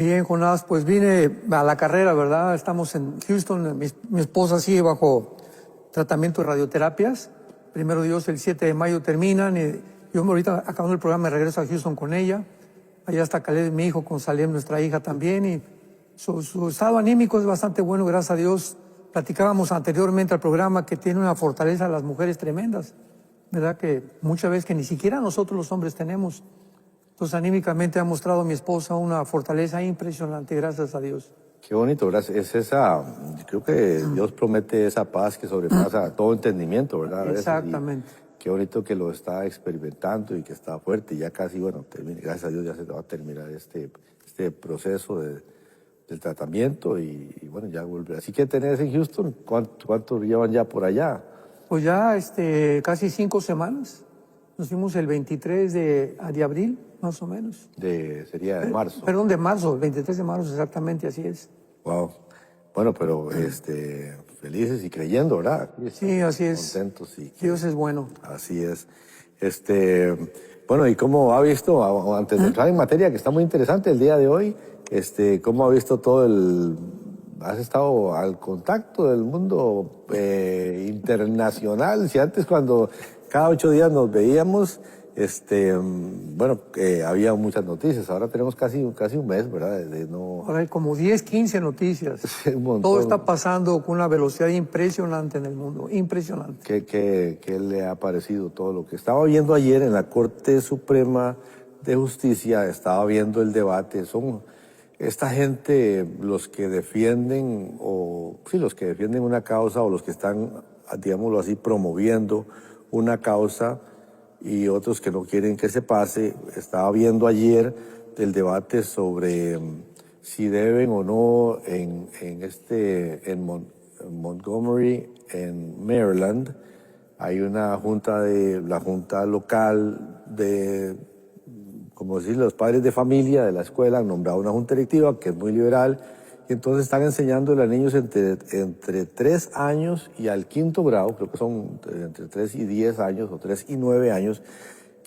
Bien, Jonás, pues vine a la carrera, ¿verdad? Estamos en Houston, mi esposa sigue bajo tratamiento de radioterapias. Primero Dios, el 7 de mayo terminan. Yo ahorita, acabando el programa, me regreso a Houston con ella. Allá está Caleb, mi hijo, con Salem, nuestra hija también. Y su estado anímico es bastante bueno, gracias a Dios. Platicábamos anteriormente al programa que tiene una fortaleza a las mujeres tremendas, ¿verdad? Que muchas veces que ni siquiera nosotros los hombres tenemos. Entonces, anímicamente ha mostrado a mi esposa una fortaleza impresionante, gracias a Dios. Qué bonito, ¿verdad? Es esa, creo que Dios promete esa paz que sobrepasa todo entendimiento, ¿verdad? Exactamente. Qué bonito que lo está experimentando y que está fuerte. Ya casi, bueno, gracias a Dios ya se va a terminar este proceso del tratamiento y bueno, ya volverá. Así que tenés en Houston, ¿cuánto llevan ya por allá? Pues ya casi 5 semanas. Nos fuimos el 23 de abril, más o menos. Sería de marzo. Perdón, de marzo, el 23 de marzo, exactamente, así es. Wow. Bueno, pero felices y creyendo, ¿verdad? Sí, así es. Contentos y Dios es bueno. Así es. Bueno, ¿y cómo ha visto, antes de entrar en materia, que está muy interesante el día de hoy, cómo ha visto has estado al contacto del mundo internacional? Si antes cuando cada 8 días nos veíamos, había muchas noticias. Ahora tenemos casi un mes, ¿verdad? Ahora hay como 10, 15 noticias. Un montón. Todo está pasando con una velocidad impresionante en el mundo, impresionante. ¿Qué le ha parecido todo lo que estaba viendo ayer en la Corte Suprema de Justicia? Estaba viendo el debate. Son esta gente los que defienden, los que defienden una causa o los que están, digámoslo así, promoviendo una causa y otros que no quieren que se pase. Estaba viendo ayer el debate sobre si deben o no en Montgomery, en Maryland, hay una la junta local de, como decir, los padres de familia de la escuela han nombrado una junta directiva que es muy liberal, y entonces están enseñándole a niños entre 3 años y al 5º grado, creo que son entre 3 y 10 años o 3 y 9 años,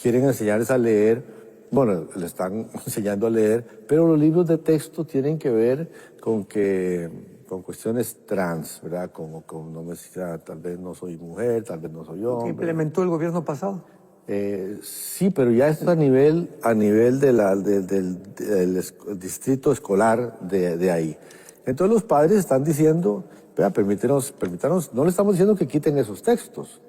quieren enseñarles a leer. Bueno, le están enseñando a leer, pero los libros de texto tienen que ver con cuestiones trans, ¿verdad? Como no me decía, tal vez no soy mujer, tal vez no soy hombre. Que implementó el gobierno pasado. Sí, pero ya esto a nivel del distrito escolar de ahí. Entonces los padres están diciendo, vea, permítanos, no le estamos diciendo que quiten esos textos.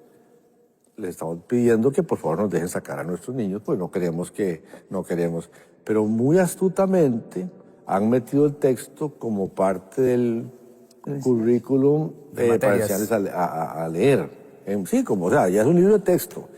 Le estamos pidiendo que por favor nos dejen sacar a nuestros niños, pues no queremos. Pero muy astutamente han metido el texto como parte del currículum para enseñarles a leer. Sí, como, o sea, ya es un libro de texto,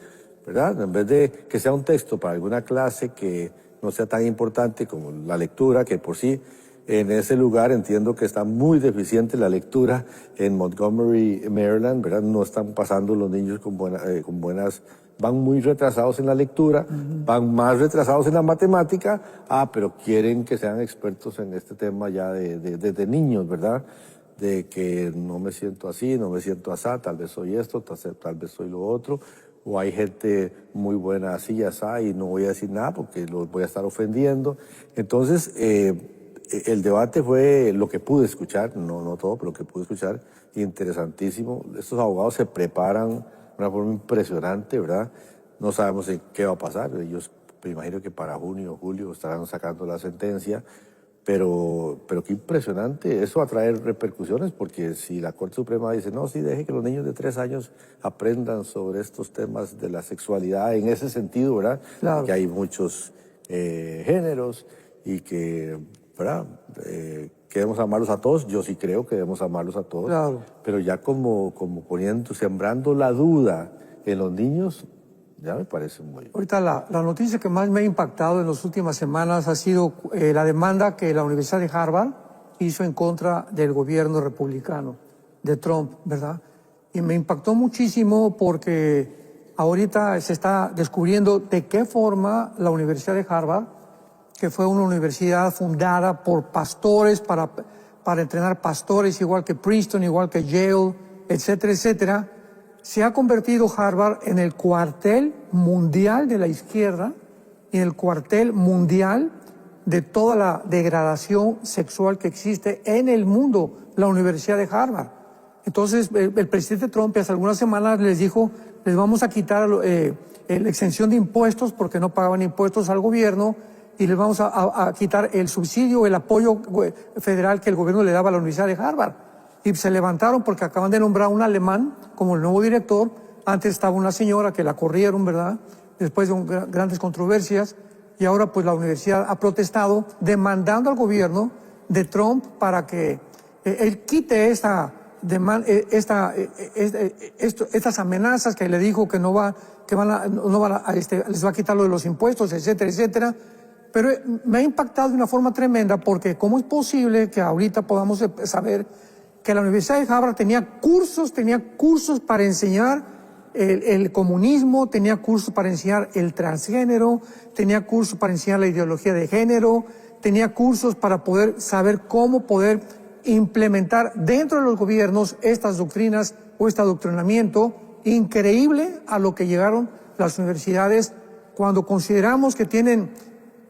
¿verdad? En vez de que sea un texto para alguna clase que no sea tan importante como la lectura, que por sí en ese lugar entiendo que está muy deficiente la lectura en Montgomery, Maryland, ¿verdad? No están pasando los niños con buenas, van muy retrasados en la lectura, van más retrasados en la matemática, pero quieren que sean expertos en este tema ya desde niños, ¿verdad? De que no me siento así, no me siento así, tal vez soy esto, tal vez soy lo otro, o hay gente muy buena así y así, y no voy a decir nada porque los voy a estar ofendiendo. Entonces, el debate fue lo que pude escuchar, no todo, pero lo que pude escuchar, interesantísimo. Estos abogados se preparan de una forma impresionante, ¿verdad? No sabemos en qué va a pasar. Ellos, me imagino que para junio o julio estarán sacando la sentencia, pero qué impresionante. Eso va a traer repercusiones, porque si la Corte Suprema dice, no, sí, deje que los niños de 3 años aprendan sobre estos temas de la sexualidad en ese sentido, ¿verdad? Claro. Que hay muchos géneros y que, ¿verdad? Que debemos amarlos a todos. Yo sí creo que debemos amarlos a todos. Claro. Pero ya como sembrando la duda en los niños, ya me parece muy... Ahorita la noticia que más me ha impactado en las últimas semanas ha sido la demanda que la Universidad de Harvard hizo en contra del gobierno republicano, de Trump, ¿verdad? Y me impactó muchísimo porque ahorita se está descubriendo de qué forma la Universidad de Harvard, que fue una universidad fundada por pastores para entrenar pastores, igual que Princeton, igual que Yale, etcétera, etcétera, se ha convertido Harvard en el cuartel mundial de la izquierda y en el cuartel mundial de toda la degradación sexual que existe en el mundo, la Universidad de Harvard. Entonces, el presidente Trump hace algunas semanas les dijo, les vamos a quitar la exención de impuestos porque no pagaban impuestos al gobierno y les vamos a quitar el subsidio, el apoyo federal que el gobierno le daba a la Universidad de Harvard. Y se levantaron porque acaban de nombrar a un alemán como el nuevo director. Antes estaba una señora que la corrieron, ¿verdad? Después de grandes controversias. Y ahora pues la universidad ha protestado demandando al gobierno de Trump para que él quite estas amenazas que le dijo que les va a quitar lo de los impuestos, etcétera, etcétera. Pero me ha impactado de una forma tremenda porque ¿cómo es posible que ahorita podamos saber que la Universidad de Harvard tenía cursos para enseñar el comunismo, tenía cursos para enseñar el transgénero, tenía cursos para enseñar la ideología de género, tenía cursos para poder saber cómo poder implementar dentro de los gobiernos estas doctrinas o este adoctrinamiento? Increíble a lo que llegaron las universidades cuando consideramos que tienen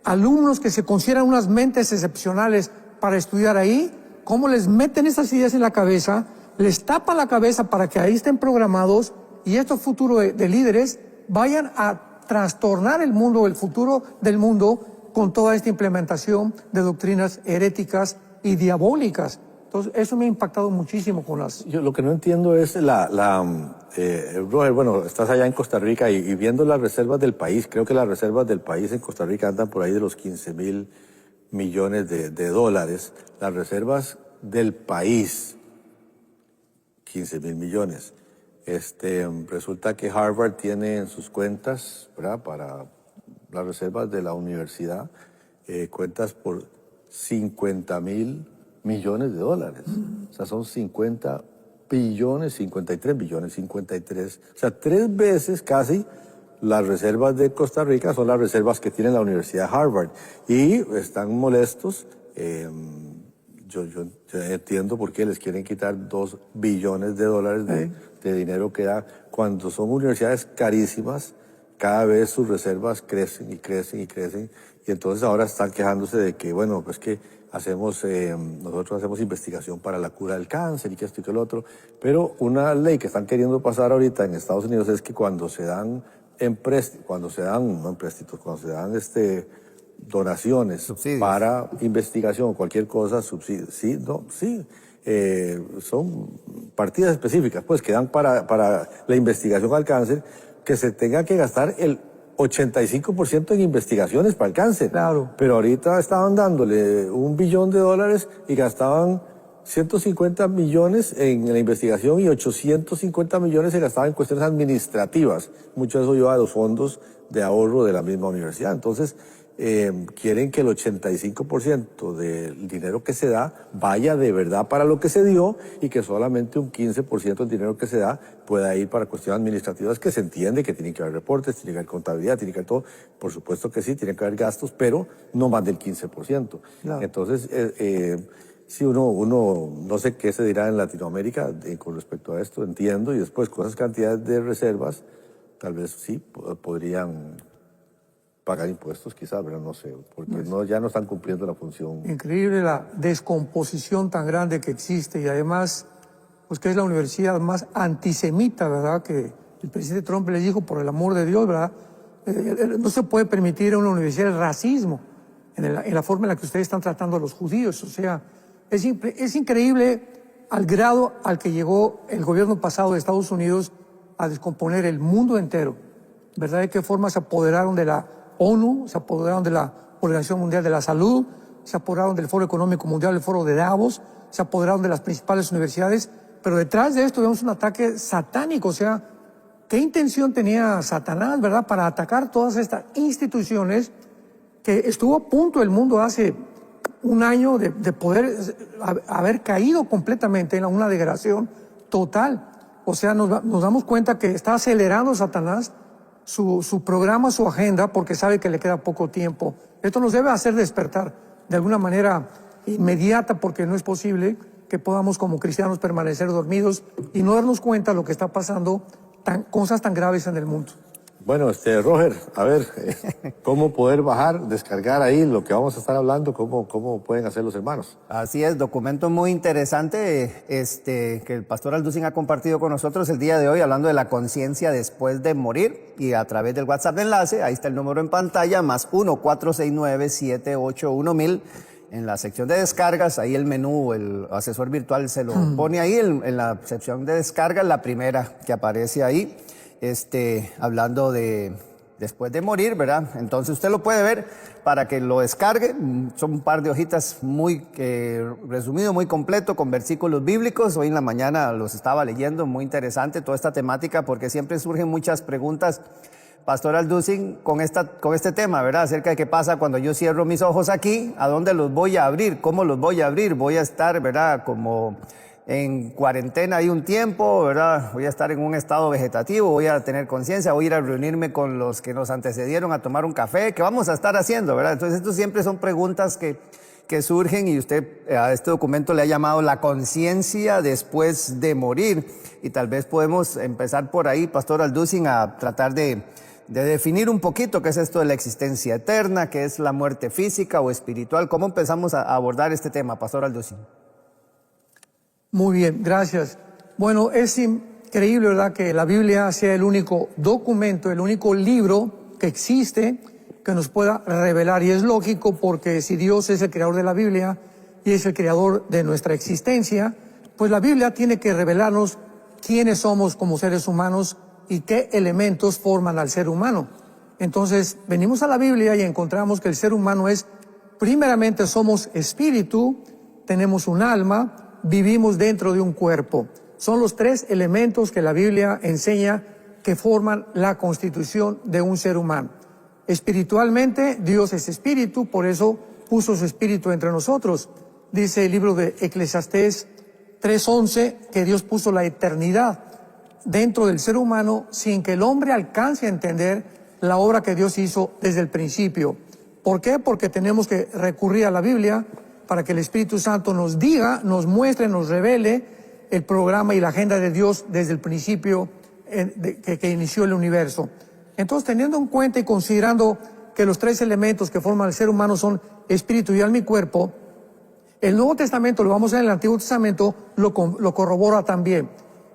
alumnos que se consideran unas mentes excepcionales para estudiar ahí. ¿Cómo les meten esas ideas en la cabeza? Les tapan la cabeza para que ahí estén programados y estos futuros de líderes vayan a trastornar el mundo, el futuro del mundo, con toda esta implementación de doctrinas heréticas y diabólicas. Entonces, eso me ha impactado muchísimo con las... Yo lo que no entiendo es Roger, bueno, estás allá en Costa Rica y viendo las reservas del país, creo que las reservas del país en Costa Rica andan por ahí de los 15,000 millones de dólares. Las reservas del país, 15,000 millones. Resulta que Harvard tiene en sus cuentas, ¿verdad?, para las reservas de la universidad, cuentas por 50,000 millones de dólares. O sea, son 50 billones, 53 billones, 53. O sea, 3 veces casi las reservas de Costa Rica son las reservas que tiene la Universidad de Harvard. Y están molestos. Yo entiendo por qué les quieren quitar 2 billones de dólares de dinero que da. Cuando son universidades carísimas, cada vez sus reservas crecen y crecen y crecen. Y entonces ahora están quejándose de que, bueno, pues que nosotros hacemos investigación para la cura del cáncer y que esto y que lo otro. Pero una ley que están queriendo pasar ahorita en Estados Unidos es que cuando se dan donaciones subsidios para investigación, cualquier cosa, subsidios, son partidas específicas, pues, que dan para la investigación al cáncer, que se tenga que gastar el 85% en investigaciones para el cáncer. Claro. Pero ahorita estaban dándole $1 billón y gastaban 150 millones en la investigación y 850 millones se gastaban en cuestiones administrativas. Mucho de eso lleva a los fondos de ahorro de la misma universidad. Entonces, quieren que el 85% del dinero que se da vaya de verdad para lo que se dio y que solamente un 15% del dinero que se da pueda ir para cuestiones administrativas, que se entiende que tienen que haber reportes, tiene que haber contabilidad, tiene que haber todo. Por supuesto que sí, tiene que haber gastos, pero no más del 15%. Claro. Entonces, si uno no sé qué se dirá en Latinoamérica con respecto a esto, entiendo, y después con esas cantidades de reservas, tal vez sí podrían pagar impuestos quizás, pero no sé, porque ya no están cumpliendo la función. Increíble la descomposición tan grande que existe y además, pues que es la universidad más antisemita, ¿verdad? Que el presidente Trump les dijo, por el amor de Dios, ¿verdad? No se puede permitir en una universidad el racismo en la forma en la que ustedes están tratando a los judíos. O sea, es increíble al grado al que llegó el gobierno pasado de Estados Unidos a descomponer el mundo entero, ¿verdad? De qué forma se apoderaron de la ONU, se apoderaron de la Organización Mundial de la Salud, se apoderaron del Foro Económico Mundial, el Foro de Davos, se apoderaron de las principales universidades, pero detrás de esto vemos un ataque satánico. O sea, ¿qué intención tenía Satanás, verdad, para atacar todas estas instituciones que estuvo a punto el mundo hace un año de poder haber caído completamente en una degradación total? O sea, nos damos cuenta que está acelerando Satanás su programa, su agenda, porque sabe que le queda poco tiempo. Esto nos debe hacer despertar de alguna manera inmediata, porque no es posible que podamos como cristianos permanecer dormidos y no darnos cuenta de lo que está pasando, cosas tan graves en el mundo. Bueno, Roger, a ver, ¿cómo poder bajar, descargar ahí lo que vamos a estar hablando? ¿Cómo pueden hacer los hermanos? Así es, documento muy interesante que el pastor Alducin ha compartido con nosotros el día de hoy, hablando de la conciencia después de morir, y a través del WhatsApp de enlace, ahí está el número en pantalla, más 1-469-781-1000. En la sección de descargas, ahí el menú, el asesor virtual se lo pone ahí en la sección de descargas, la primera que aparece ahí. Hablando de después de morir, ¿verdad? Entonces usted lo puede ver para que lo descargue. Son un par de hojitas muy resumido, muy completo, con versículos bíblicos. Hoy en la mañana los estaba leyendo, muy interesante toda esta temática, porque siempre surgen muchas preguntas, Pastor Alducin, con este tema, ¿verdad? Acerca de qué pasa cuando yo cierro mis ojos aquí, ¿a dónde los voy a abrir? ¿Cómo los voy a abrir? Voy a estar, ¿verdad? Como en cuarentena hay un tiempo, ¿verdad? Voy a estar en un estado vegetativo, voy a tener conciencia, voy a ir a reunirme con los que nos antecedieron a tomar un café. ¿Qué vamos a estar haciendo, verdad? Entonces, esto siempre son preguntas que surgen, y usted a este documento le ha llamado la conciencia después de morir. Y tal vez podemos empezar por ahí, Pastor Alducin, a tratar de definir un poquito qué es esto de la existencia eterna, qué es la muerte física o espiritual. ¿Cómo empezamos a abordar este tema, Pastor Alducin? Muy bien, gracias. Bueno, es increíble, ¿verdad?, que la Biblia sea el único documento, el único libro que existe que nos pueda revelar. Y es lógico, porque si Dios es el creador de la Biblia y es el creador de nuestra existencia, pues la Biblia tiene que revelarnos quiénes somos como seres humanos y qué elementos forman al ser humano. Entonces, venimos a la Biblia y encontramos que el ser humano primeramente somos espíritu, tenemos un alma, vivimos dentro de un cuerpo. Son los tres elementos que la Biblia enseña que forman la constitución de un ser humano. Espiritualmente, Dios es espíritu, por eso puso su espíritu entre nosotros. Dice el libro de Eclesiastés 3:11 que Dios puso la eternidad dentro del ser humano sin que el hombre alcance a entender la obra que Dios hizo desde el principio. ¿Por qué? Porque tenemos que recurrir a la Biblia para que el Espíritu Santo nos diga, nos muestre, nos revele el programa y la agenda de Dios desde el principio que inició el universo. Entonces, teniendo en cuenta y considerando que los tres elementos que forman el ser humano son espíritu y alma y cuerpo, el Nuevo Testamento, lo vamos a ver en el Antiguo Testamento, lo corrobora también.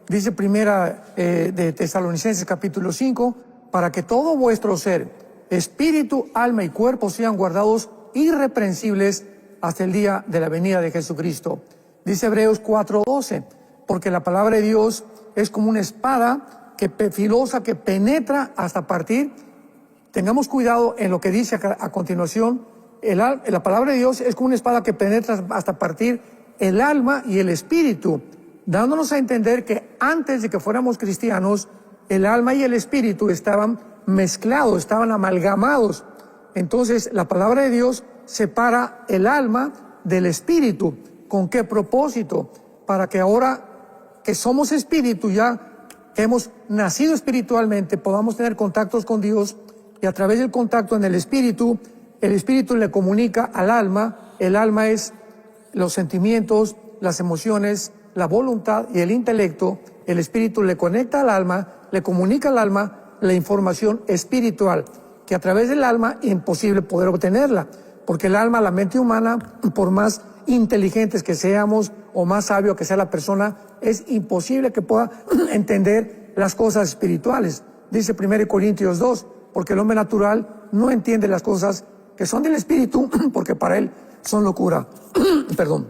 Dice primera de Tesalonicenses capítulo 5, para que todo vuestro ser, espíritu, alma y cuerpo sean guardados irreprensibles hasta el día de la venida de Jesucristo. Dice Hebreos 4:12, porque la palabra de Dios es como una espada filosa que penetra hasta partir. Tengamos cuidado en lo que dice a continuación. La palabra de Dios es como una espada que penetra hasta partir el alma y el espíritu, dándonos a entender que antes de que fuéramos cristianos, el alma y el espíritu estaban mezclados, estaban amalgamados. Entonces, la palabra de Dios separa el alma del espíritu. ¿Con qué propósito? Para que ahora que somos espíritu, ya que hemos nacido espiritualmente, podamos tener contactos con Dios, y a través del contacto en el espíritu le comunica al alma. El alma es los sentimientos, las emociones, la voluntad y el intelecto. El espíritu le conecta al alma, le comunica al alma la información espiritual, que a través del alma es imposible poder obtenerla, porque el alma, la mente humana, por más inteligentes que seamos o más sabio que sea la persona, es imposible que pueda entender las cosas espirituales. Dice 1 Corintios 2, porque el hombre natural no entiende las cosas que son del espíritu, porque para él son locura. Perdón.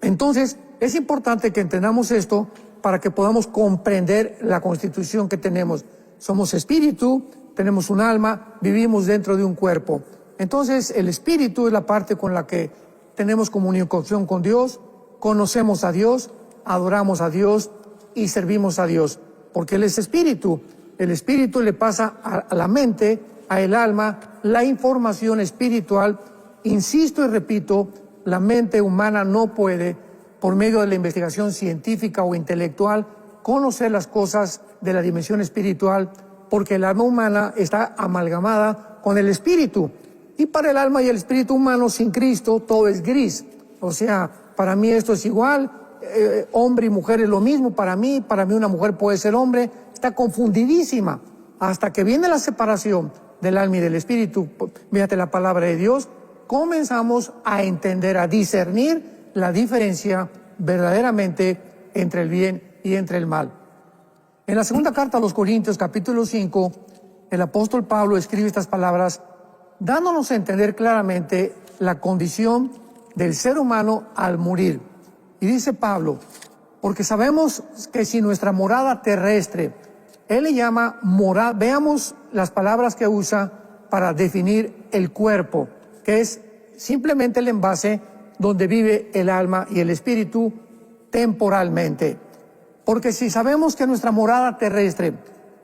Entonces, es importante que entendamos esto para que podamos comprender la constitución que tenemos. Somos espíritu, tenemos un alma, vivimos dentro de un cuerpo. Entonces, el espíritu es la parte con la que tenemos comunicación con Dios, conocemos a Dios, adoramos a Dios y servimos a Dios, porque Él es espíritu. El espíritu le pasa a la mente, a el alma, la información espiritual. Insisto y repito, la mente humana no puede, por medio de la investigación científica o intelectual, conocer las cosas de la dimensión espiritual, porque el alma humana está amalgamada con el espíritu. Y para el alma y el espíritu humano, sin Cristo, todo es gris. O sea, para mí esto es igual, hombre y mujer es lo mismo, para mí una mujer puede ser hombre, está confundidísima. hasta que viene la separación del alma y del espíritu, mediante la palabra de Dios, comenzamos a entender, a discernir la diferencia verdaderamente entre el bien y entre el mal. En la segunda carta a los Corintios, capítulo 5, el apóstol Pablo escribe estas palabras, dándonos a entender claramente la condición del ser humano al morir. Y dice Pablo, porque sabemos que si nuestra morada terrestre, él le llama morada, veamos las palabras que usa para definir el cuerpo, que es simplemente el envase donde vive el alma y el espíritu temporalmente. Porque si sabemos que nuestra morada terrestre,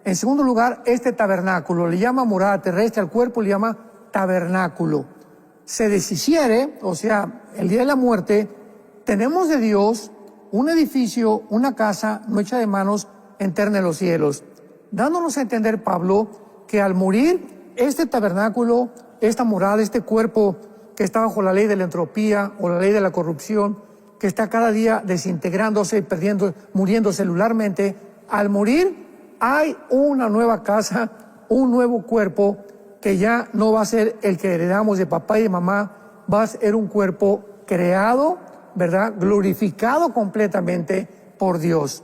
en segundo lugar, este tabernáculo, le llama morada terrestre, al cuerpo le llama tabernáculo, se deshiciere, o sea, el día de la muerte, tenemos de Dios un edificio, una casa no hecha de manos, eterna en los cielos, dándonos a entender, Pablo, que al morir, este tabernáculo, esta morada, este cuerpo que está bajo la ley de la entropía o la ley de la corrupción, que está cada día desintegrándose, muriendo celularmente, al morir hay una nueva casa, un nuevo cuerpo que ya no va a ser el que heredamos de papá y de mamá, va a ser un cuerpo creado, ¿verdad? Glorificado completamente por Dios.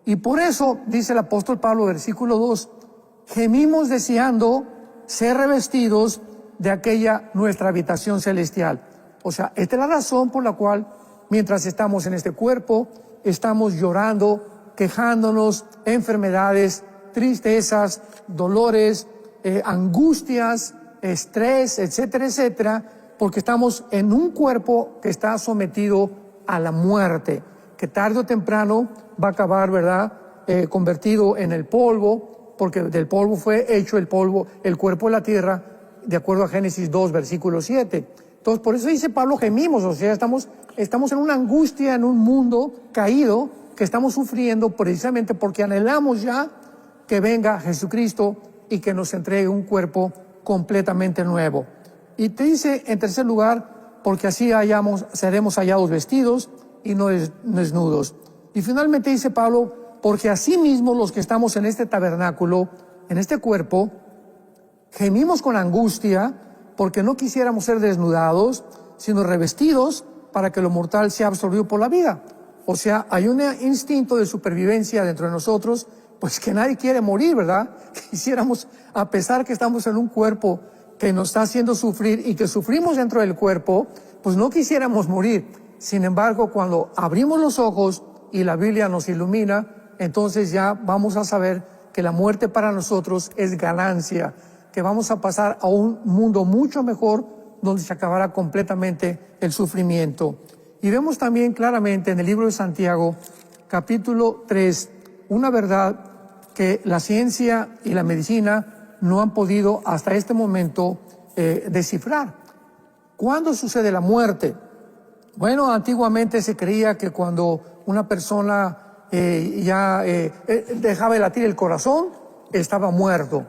Y por eso, dice el apóstol Pablo, versículo 2, gemimos deseando ser revestidos de aquella nuestra habitación celestial. O sea, esta es la razón por la cual, mientras estamos en este cuerpo, estamos llorando, quejándonos, enfermedades, tristezas, dolores, angustias, estrés, etcétera, etcétera, porque estamos en un cuerpo que está sometido a la muerte, que tarde o temprano va a acabar, ¿verdad?, convertido en el polvo, porque del polvo fue hecho el polvo, el cuerpo de la tierra, de acuerdo a Génesis 2, versículo 7. Entonces, por eso dice Pablo, gemimos, o sea, estamos en una angustia, en un mundo caído, que estamos sufriendo precisamente porque anhelamos ya que venga Jesucristo y que nos entregue un cuerpo completamente nuevo. Y te dice, en tercer lugar, porque así seremos hallados vestidos y no desnudos. Y finalmente dice Pablo, porque así mismo los que estamos en este tabernáculo, en este cuerpo, gemimos con angustia, porque no quisiéramos ser desnudados, sino revestidos para que lo mortal sea absorbido por la vida. O sea, hay un instinto de supervivencia dentro de nosotros, pues que nadie quiere morir, ¿verdad? Quisiéramos, a pesar que estamos en un cuerpo que nos está haciendo sufrir y que sufrimos dentro del cuerpo, pues no quisiéramos morir. Sin embargo, cuando abrimos los ojos y la Biblia nos ilumina, entonces ya vamos a saber que la muerte para nosotros es ganancia, que vamos a pasar a un mundo mucho mejor donde se acabará completamente el sufrimiento. Y vemos también claramente en el libro de Santiago, capítulo 3, una verdad que la ciencia y la medicina no han podido hasta este momento descifrar. ¿Cuándo sucede la muerte? Bueno, antiguamente se creía que cuando una persona dejaba de latir el corazón, estaba muerto.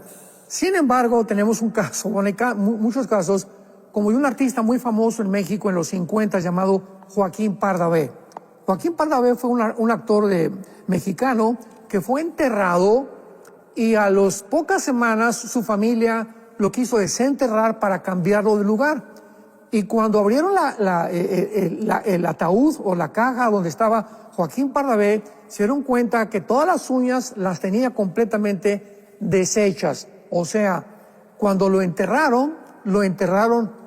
Sin embargo, tenemos un caso, bueno, hay muchos casos, como de un artista muy famoso en México en los 50 llamado Joaquín Pardavé. Joaquín Pardavé fue un actor mexicano que fue enterrado y a las pocas semanas su familia lo quiso desenterrar para cambiarlo de lugar. Y cuando abrieron el ataúd o la caja donde estaba Joaquín Pardavé, se dieron cuenta que todas las uñas las tenía completamente deshechas. O sea, cuando lo enterraron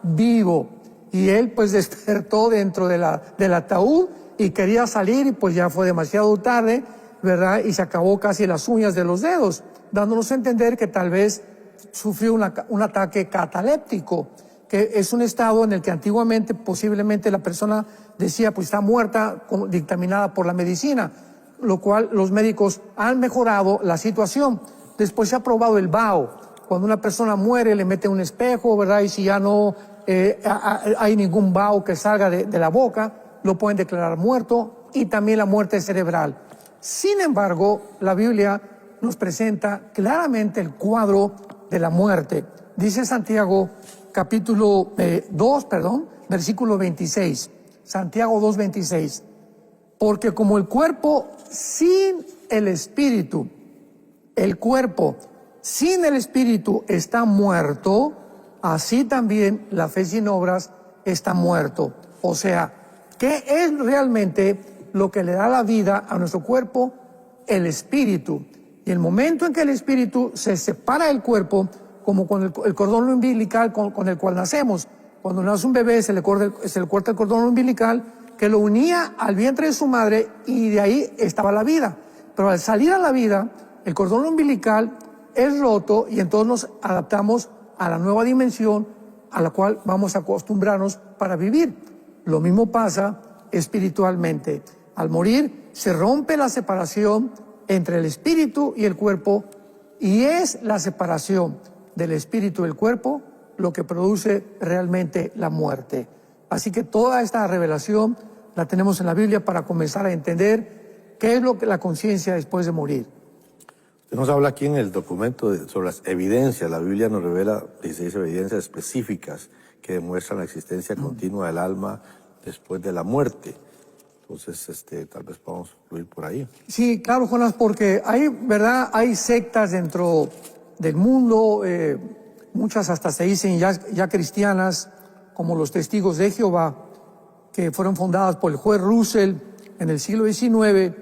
vivo. Y él pues despertó dentro del ataúd y quería salir y pues ya fue demasiado tarde, ¿verdad? Y se acabó casi las uñas de los dedos, dándonos a entender que tal vez sufrió un ataque cataléptico, que es un estado en el que antiguamente posiblemente la persona decía pues está muerta, dictaminada por la medicina, lo cual los médicos han mejorado la situación. Después se ha probado el vaho. Cuando una persona muere le mete un espejo, ¿verdad? Y si ya no hay ningún vaho que salga de la boca, lo pueden declarar muerto, y también la muerte cerebral. Sin embargo, la Biblia nos presenta claramente el cuadro de la muerte. Dice Santiago capítulo 2, versículo 26. Santiago 2:26. Porque como el cuerpo sin el espíritu, el cuerpo sin el Espíritu está muerto, así también la fe sin obras está muerto. O sea, ¿qué es realmente lo que le da la vida a nuestro cuerpo? El Espíritu. Y el momento en que el Espíritu se separa del cuerpo, como con el cordón umbilical con el cual nacemos. Cuando nace un bebé se le corta el cordón umbilical que lo unía al vientre de su madre y de ahí estaba la vida. Pero al salir a la vida, el cordón umbilical es roto y entonces nos adaptamos a la nueva dimensión a la cual vamos a acostumbrarnos para vivir. Lo mismo pasa espiritualmente. Al morir se rompe la separación entre el espíritu y el cuerpo, y es la separación del espíritu y el cuerpo lo que produce realmente la muerte. Así que toda esta revelación la tenemos en la Biblia para comenzar a entender qué es lo que la conciencia después de morir. Usted nos habla aquí en el documento sobre las evidencias. La Biblia nos revela 16 evidencias específicas que demuestran la existencia continua del alma después de la muerte. Entonces, tal vez podamos fluir por ahí. Sí, claro, Jonás, porque hay sectas dentro del mundo, muchas hasta se dicen ya cristianas, como los Testigos de Jehová, que fueron fundadas por el juez Russell en el siglo XIX,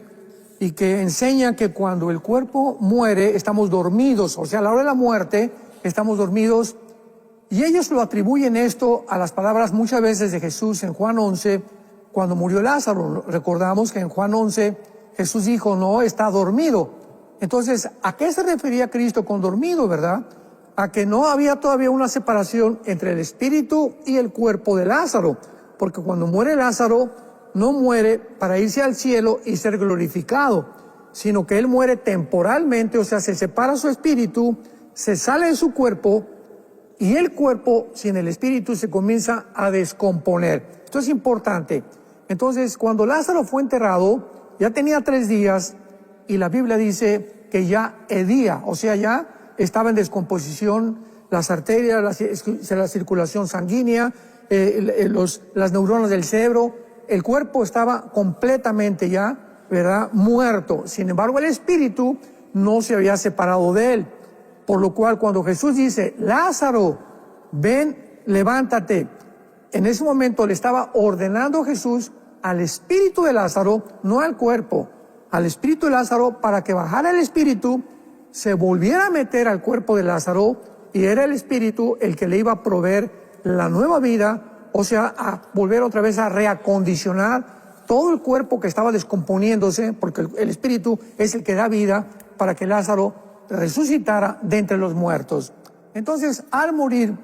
y que enseñan que cuando el cuerpo muere estamos dormidos, o sea, a la hora de la muerte estamos dormidos, y ellos lo atribuyen esto a las palabras muchas veces de Jesús en Juan 11, cuando murió Lázaro. Recordamos que en Juan 11 Jesús dijo, no, está dormido. Entonces, ¿a qué se refería Cristo con dormido, verdad? A que no había todavía una separación entre el espíritu y el cuerpo de Lázaro, porque cuando muere Lázaro, no muere para irse al cielo y ser glorificado, sino que él muere temporalmente, o sea, se separa su espíritu, se sale de su cuerpo, y el cuerpo sin el espíritu se comienza a descomponer. Esto es importante. Entonces, cuando Lázaro fue enterrado, ya tenía 3 días, y la Biblia dice que ya hedía, o sea, ya estaba en descomposición las arterias, la circulación sanguínea, las neuronas del cerebro, el cuerpo estaba completamente ya, ¿verdad?, muerto. Sin embargo, el espíritu no se había separado de él. Por lo cual, cuando Jesús dice, Lázaro, ven, levántate, en ese momento le estaba ordenando Jesús al espíritu de Lázaro, no al cuerpo, al espíritu de Lázaro, para que bajara el espíritu, se volviera a meter al cuerpo de Lázaro, y era el espíritu el que le iba a proveer la nueva vida, o sea, a volver otra vez a reacondicionar todo el cuerpo que estaba descomponiéndose, porque el espíritu es el que da vida para que Lázaro resucitara de entre los muertos. Entonces, al morir,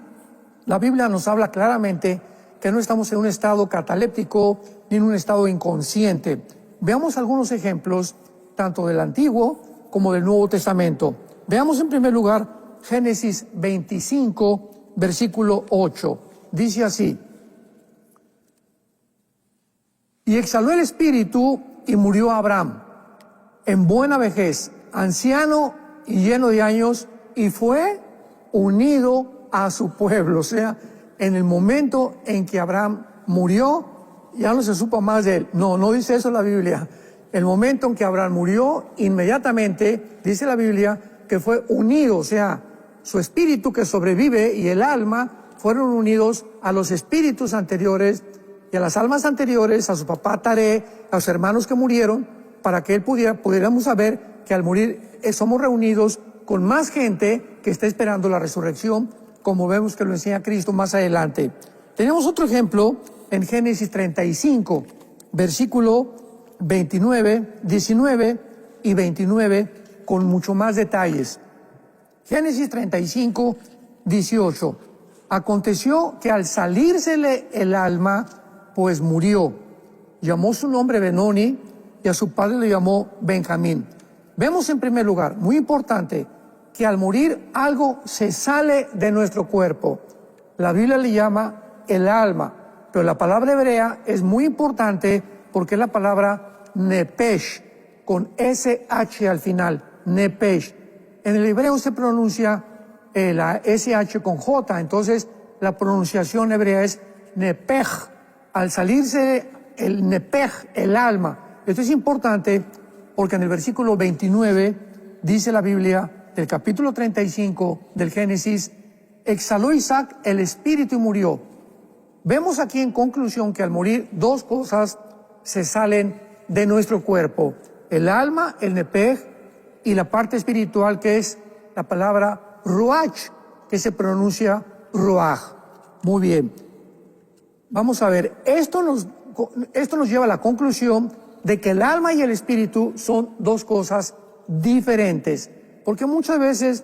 la Biblia nos habla claramente que no estamos en un estado cataléptico ni en un estado inconsciente. Veamos algunos ejemplos, tanto del Antiguo como del Nuevo Testamento. Veamos en primer lugar Génesis 25, versículo 8. Dice así: y exhaló el espíritu y murió Abraham en buena vejez, anciano y lleno de años, y fue unido a su pueblo. O sea, en el momento en que Abraham murió, ya no se supo más de él. No dice eso la Biblia. El momento en que Abraham murió, inmediatamente, dice la Biblia, que fue unido, o sea, su espíritu que sobrevive y el alma fueron unidos a los espíritus anteriores y a las almas anteriores, a su papá Taré, a los hermanos que murieron, para que él pudiéramos saber que al morir somos reunidos con más gente que está esperando la resurrección, como vemos que lo enseña Cristo más adelante. Tenemos otro ejemplo en Génesis 35, versículo 29, 19 y 29, con mucho más detalles. Génesis 35, 18. Aconteció que al salírsele el alma, pues murió. Llamó su nombre Benoni y a su padre le llamó Benjamín. Vemos en primer lugar, muy importante, que al morir algo se sale de nuestro cuerpo. La Biblia le llama el alma, pero la palabra hebrea es muy importante porque es la palabra nepesh, con SH al final, nepesh. En el hebreo se pronuncia la SH con J, entonces la pronunciación hebrea es nepej. Al salirse el nepej, el alma. Esto es importante porque en el versículo 29 dice la Biblia del capítulo 35 del Génesis, exhaló Isaac el espíritu y murió. Vemos aquí en conclusión que al morir dos cosas se salen de nuestro cuerpo: el alma, el nepej, y la parte espiritual, que es la palabra ruach, que se pronuncia ruach. Muy bien. Vamos a ver, esto nos lleva a la conclusión de que el alma y el espíritu son dos cosas diferentes, porque muchas veces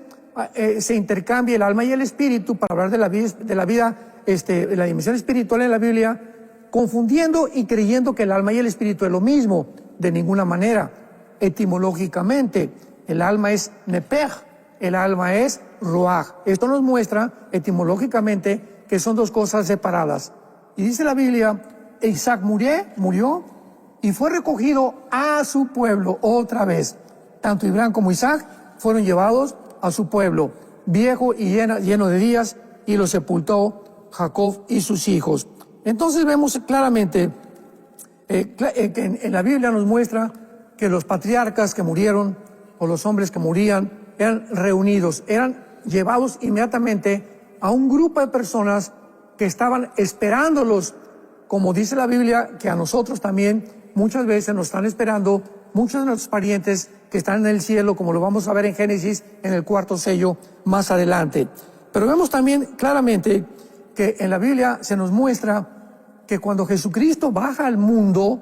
se intercambia el alma y el espíritu para hablar de la dimensión espiritual en la Biblia, confundiendo y creyendo que el alma y el espíritu es lo mismo. De ninguna manera. Etimológicamente, el alma es nepej, el alma es ruach. Esto nos muestra etimológicamente que son dos cosas separadas. Y dice la Biblia, Isaac murió y fue recogido a su pueblo otra vez. Tanto Abraham como Isaac fueron llevados a su pueblo, viejo y lleno de días, y lo sepultó Jacob y sus hijos. Entonces vemos claramente que en la Biblia nos muestra que los patriarcas que murieron, o los hombres que morían, eran reunidos, eran llevados inmediatamente a un grupo de personas que estaban esperándolos, como dice la Biblia, que a nosotros también muchas veces nos están esperando muchos de nuestros parientes que están en el cielo, como lo vamos a ver en Génesis, en el cuarto sello más adelante. Pero vemos también claramente que en la Biblia se nos muestra que cuando Jesucristo baja al mundo,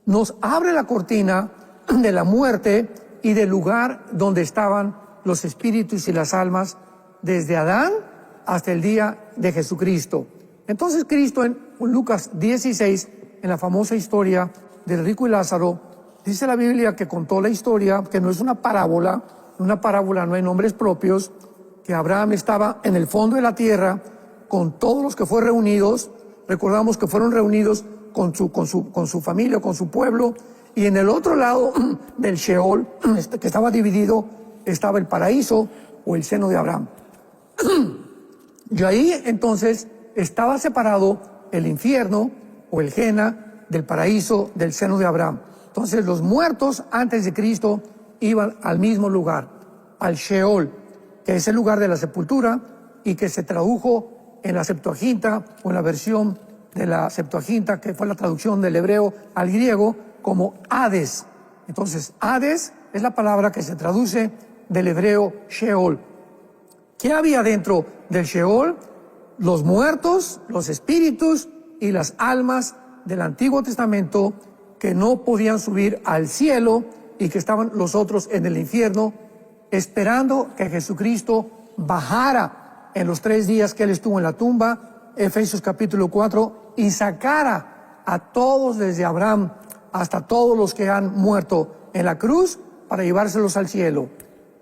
nos abre la cortina de la muerte y del lugar donde estaban los espíritus y las almas desde Adán hasta el día de Jesucristo. Entonces Cristo en Lucas 16, en la famosa historia del rico y Lázaro, dice la Biblia que contó la historia, que no es una parábola no hay nombres propios, que Abraham estaba en el fondo de la tierra con todos los que fueron reunidos. Recordamos que fueron reunidos con su familia, con su pueblo, y en el otro lado del Sheol, que estaba dividido, estaba el paraíso o el seno de Abraham. Y ahí entonces estaba separado el infierno o el Gena del paraíso, del seno de Abraham. Entonces los muertos antes de Cristo iban al mismo lugar, al Sheol, que es el lugar de la sepultura y que se tradujo en la Septuaginta, o en la versión de la Septuaginta, que fue la traducción del hebreo al griego, como Hades. Entonces, Hades es la palabra que se traduce del hebreo Sheol. ¿Qué había dentro del Sheol? Los muertos, los espíritus y las almas del Antiguo Testamento que no podían subir al cielo y que estaban los otros en el infierno, esperando que Jesucristo bajara en los 3 días que Él estuvo en la tumba, Efesios capítulo 4, y sacara a todos desde Abraham hasta todos los que han muerto en la cruz para llevárselos al cielo.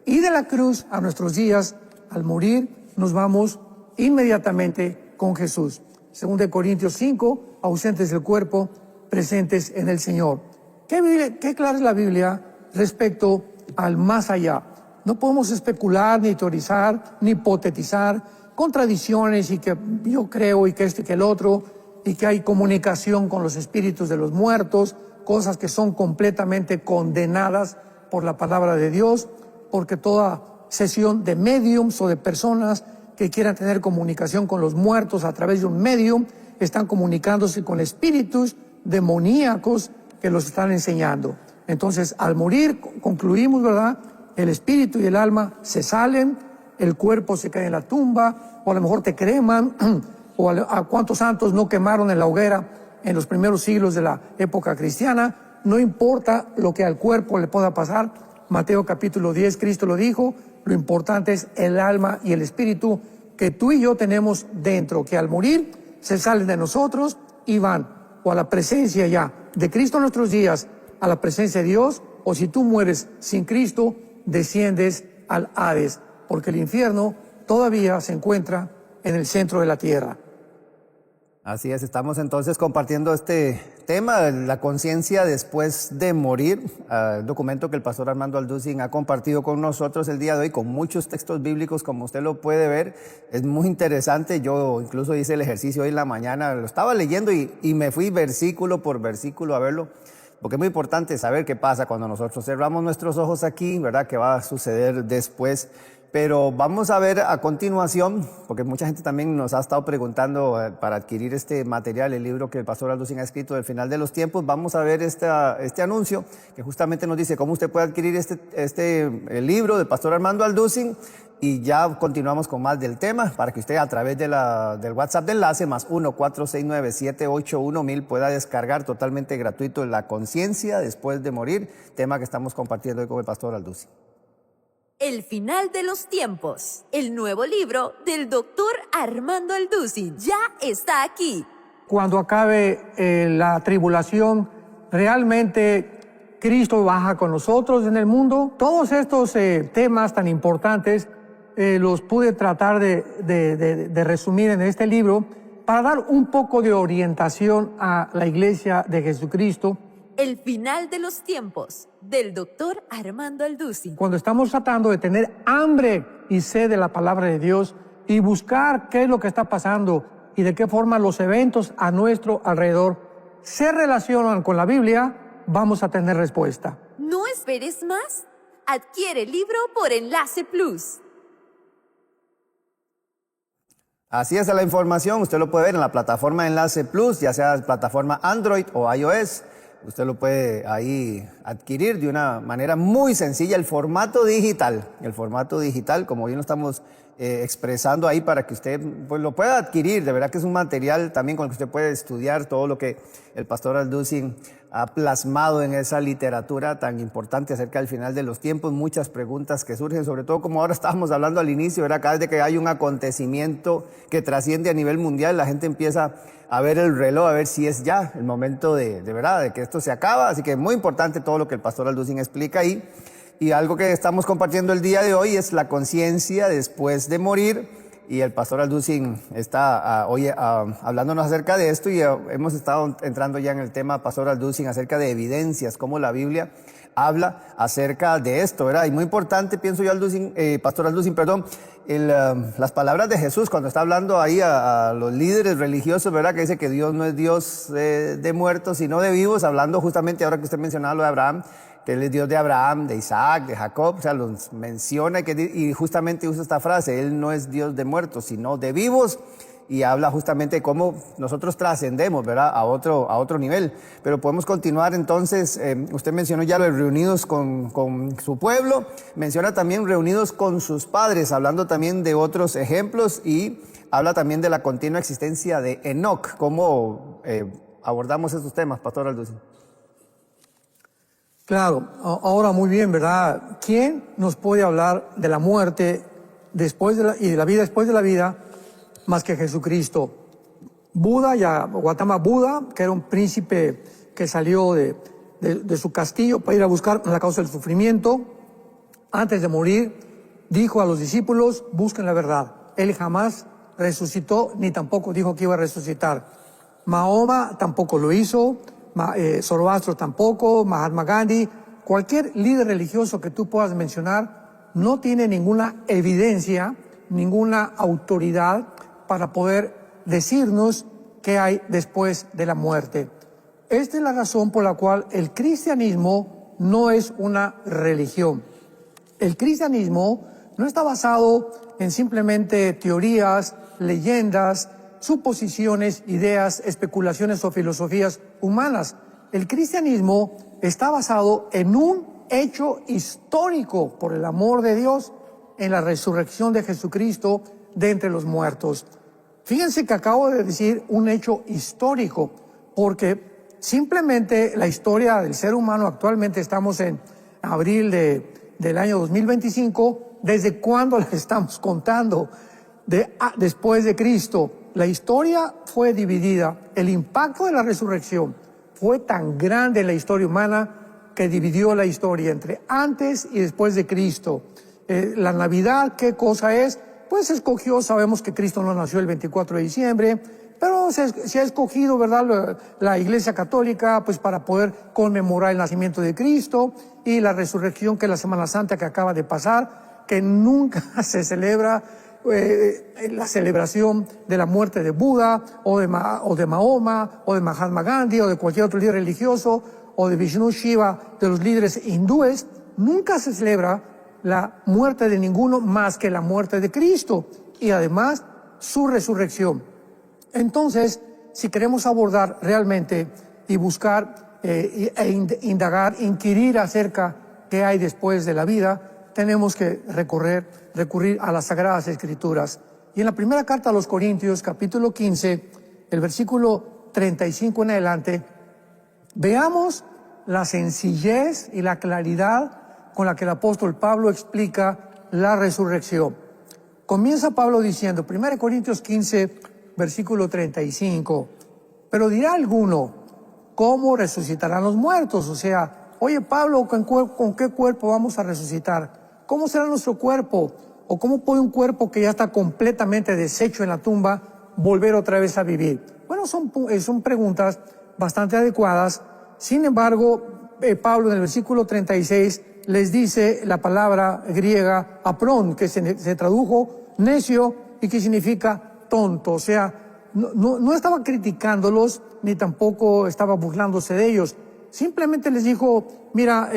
Y de la cruz a nuestros días, al morir, nos vamos inmediatamente con Jesús. 2 Corintios 5, ausentes del cuerpo, presentes en el Señor. ¿Qué clara es la Biblia respecto al más allá? No podemos especular, ni teorizar, ni hipotetizar con tradiciones y que yo creo y que este y que el otro, y que hay comunicación con los espíritus de los muertos, cosas que son completamente condenadas por la palabra de Dios, porque toda sesión de mediums o de personas que quieran tener comunicación con los muertos a través de un medium están comunicándose con espíritus demoníacos que los están enseñando. Entonces, al morir, concluimos, ¿verdad? El espíritu y el alma se salen, el cuerpo se cae en la tumba, o a lo mejor te creman, o a cuántos santos no quemaron en la hoguera en los primeros siglos de la época cristiana. No importa lo que al cuerpo le pueda pasar. Mateo capítulo 10, Cristo lo dijo, lo importante es el alma y el espíritu que tú y yo tenemos dentro, que al morir se salen de nosotros y van o a la presencia ya de Cristo en nuestros días, a la presencia de Dios, o si tú mueres sin Cristo, desciendes al Hades, porque el infierno todavía se encuentra en el centro de la tierra. Así es, estamos entonces compartiendo este tema, la conciencia después de morir, el documento que el pastor Armando Alducin ha compartido con nosotros el día de hoy, con muchos textos bíblicos, como usted lo puede ver, es muy interesante. Yo incluso hice el ejercicio hoy en la mañana, lo estaba leyendo y me fui versículo por versículo a verlo. porque es muy importante saber qué pasa cuando nosotros cerramos nuestros ojos aquí, ¿verdad? ¿Qué va a suceder después? Pero vamos a ver a continuación, porque mucha gente también nos ha estado preguntando para adquirir este material, el libro que el pastor Alducin ha escrito del final de los tiempos. Vamos a ver este anuncio que justamente nos dice cómo usted puede adquirir el libro del pastor Armando Alducin, y ya continuamos con más del tema para que usted a través del WhatsApp de enlace más 1-469-781-1000 pueda descargar totalmente gratuito La conciencia después de morir, tema que estamos compartiendo hoy con el pastor Alducin. El final de los tiempos. El nuevo libro del doctor Armando Alducin ya está aquí. Cuando acabe la tribulación, realmente Cristo baja con nosotros en el mundo. Todos estos temas tan importantes los pude tratar de resumir en este libro para dar un poco de orientación a la Iglesia de Jesucristo. El final de los tiempos, del doctor Armando Alducin. Cuando estamos tratando de tener hambre y sed de la palabra de Dios y buscar qué es lo que está pasando y de qué forma los eventos a nuestro alrededor se relacionan con la Biblia, vamos a tener respuesta. No esperes más. Adquiere el libro por Enlace Plus. Así es la información, usted lo puede ver en la plataforma Enlace Plus, ya sea plataforma Android o iOS. Usted lo puede ahí adquirir de una manera muy sencilla, el formato digital, como bien lo estamos expresando ahí para que usted pues, lo pueda adquirir. De verdad que es un material también con el que usted puede estudiar todo lo que el pastor Alducin ha plasmado en esa literatura tan importante acerca del final de los tiempos. Muchas preguntas que surgen, sobre todo como ahora estábamos hablando al inicio, ¿verdad? Cada vez que hay un acontecimiento que trasciende a nivel mundial, la gente empieza a ver el reloj, a ver si es ya el momento de verdad, de que esto se acaba. Así que es muy importante todo lo que el pastor Alducin explica ahí. Y algo que estamos compartiendo el día de hoy es la conciencia después de morir. Y el pastor Alducin está hoy hablándonos acerca de esto, y hemos estado entrando ya en el tema, pastor Alducin, acerca de evidencias, cómo la Biblia habla acerca de esto, ¿verdad? Y muy importante, pienso yo, pastor Alducin, las palabras de Jesús cuando está hablando ahí a los líderes religiosos, ¿verdad? Que dice que Dios no es Dios de muertos, sino de vivos, hablando justamente ahora que usted mencionaba lo de Abraham, que Él es Dios de Abraham, de Isaac, de Jacob, o sea, los menciona y justamente usa esta frase, Él no es Dios de muertos, sino de vivos, y habla justamente de cómo nosotros trascendemos, ¿verdad?, a otro nivel. Pero podemos continuar entonces, usted mencionó ya los reunidos con su pueblo, menciona también reunidos con sus padres, hablando también de otros ejemplos, y habla también de la continua existencia de Enoc. ¿Cómo abordamos estos temas, pastor Alducin? Claro, ahora muy bien, ¿verdad? ¿Quién nos puede hablar de la muerte y de la vida después de la vida más que Jesucristo? Gautama Buda, que era un príncipe que salió de su castillo para ir a buscar la causa del sufrimiento, antes de morir, dijo a los discípulos, busquen la verdad. Él jamás resucitó, ni tampoco dijo que iba a resucitar. Mahoma tampoco lo hizo. Zoroastro tampoco, Mahatma Gandhi, cualquier líder religioso que tú puedas mencionar no tiene ninguna evidencia, ninguna autoridad para poder decirnos qué hay después de la muerte. Esta es la razón por la cual el cristianismo no es una religión. El cristianismo no está basado en simplemente teorías, leyendas, suposiciones, ideas, especulaciones o filosofías humanas. El cristianismo está basado en un hecho histórico, por el amor de Dios, en la resurrección de Jesucristo de entre los muertos. Fíjense que acabo de decir un hecho histórico, porque simplemente la historia del ser humano, actualmente estamos en abril del año 2025, ¿desde cuándo la estamos contando? Después de Cristo. La historia fue dividida. El impacto de la resurrección fue tan grande en la historia humana que dividió la historia entre antes y después de Cristo. La Navidad, ¿qué cosa es? Pues se escogió, sabemos que Cristo no nació el 24 de diciembre, pero se ha escogido, ¿verdad?, la Iglesia Católica, pues para poder conmemorar el nacimiento de Cristo y la resurrección, que es la Semana Santa que acaba de pasar, que nunca se celebra la celebración de la muerte de Buda o de Mahoma o de Mahatma Gandhi o de cualquier otro líder religioso o de Vishnu Shiva, de los líderes hindúes, nunca se celebra la muerte de ninguno más que la muerte de Cristo y además su resurrección. Entonces, si queremos abordar realmente y buscar indagar, inquirir acerca qué hay después de la vida, tenemos que recurrir a las Sagradas Escrituras. Y en la primera carta a los Corintios, capítulo 15, el versículo 35 en adelante, veamos la sencillez y la claridad con la que el apóstol Pablo explica la resurrección. Comienza Pablo diciendo, 1 Corintios 15, versículo 35, pero dirá alguno, ¿cómo resucitarán los muertos? O sea, oye Pablo, ¿con qué cuerpo vamos a resucitar? ¿Cómo será nuestro cuerpo? ¿O cómo puede un cuerpo que ya está completamente deshecho en la tumba volver otra vez a vivir? Bueno, son preguntas bastante adecuadas. Sin embargo, Pablo en el versículo 36 les dice la palabra griega aprón, que se tradujo necio y que significa tonto. O sea, no estaba criticándolos ni tampoco estaba burlándose de ellos. Simplemente les dijo, mira,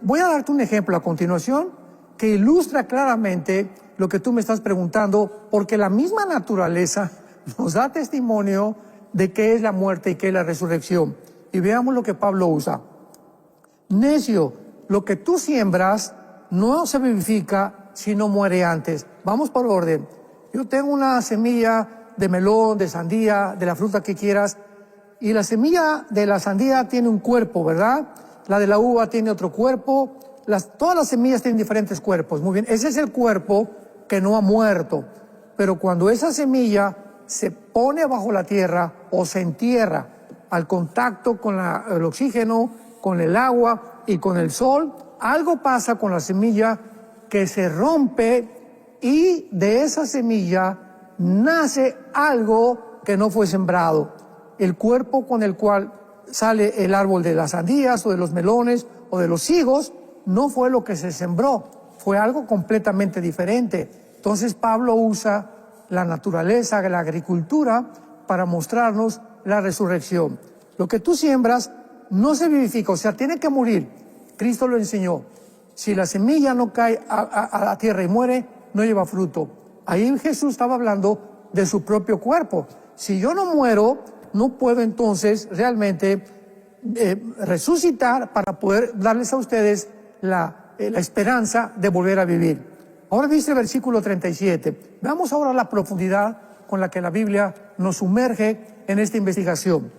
voy a darte un ejemplo a continuación que ilustra claramente lo que tú me estás preguntando, porque la misma naturaleza nos da testimonio de qué es la muerte y qué es la resurrección. Y veamos lo que Pablo usa. Necio, lo que tú siembras no se vivifica si no muere antes. Vamos por orden. Yo tengo una semilla de melón, de sandía, de la fruta que quieras, y la semilla de la sandía tiene un cuerpo, ¿verdad? La de la uva tiene otro cuerpo. Todas las semillas tienen diferentes cuerpos. Muy bien, ese es el cuerpo que no ha muerto. Pero cuando esa semilla se pone bajo la tierra o se entierra al contacto con el oxígeno, con el agua y con el sol, algo pasa con la semilla que se rompe y de esa semilla nace algo que no fue sembrado. El cuerpo con el cual sale el árbol de las sandías o de los melones o de los higos no fue lo que se sembró, fue algo completamente diferente. Entonces Pablo usa la naturaleza, la agricultura, para mostrarnos la resurrección. Lo que tú siembras no se vivifica, o sea, tiene que morir. Cristo lo enseñó. Si la semilla no cae a la tierra y muere, no lleva fruto. Ahí Jesús estaba hablando de su propio cuerpo. Si yo no muero, no puedo entonces realmente resucitar para poder darles a ustedes la esperanza de volver a vivir. Ahora dice el versículo 37. Veamos ahora la profundidad con la que la Biblia nos sumerge en esta investigación.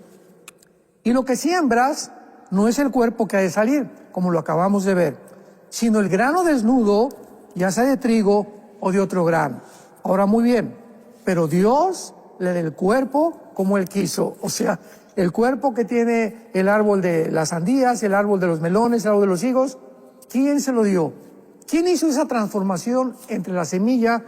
Y lo que siembras no es el cuerpo que ha de salir, como lo acabamos de ver, sino el grano desnudo, ya sea de trigo o de otro grano. Ahora muy bien, pero Dios le da el cuerpo como Él quiso. O sea, el cuerpo que tiene el árbol de las sandías, el árbol de los melones, el árbol de los higos, ¿quién se lo dio? ¿Quién hizo esa transformación entre la semilla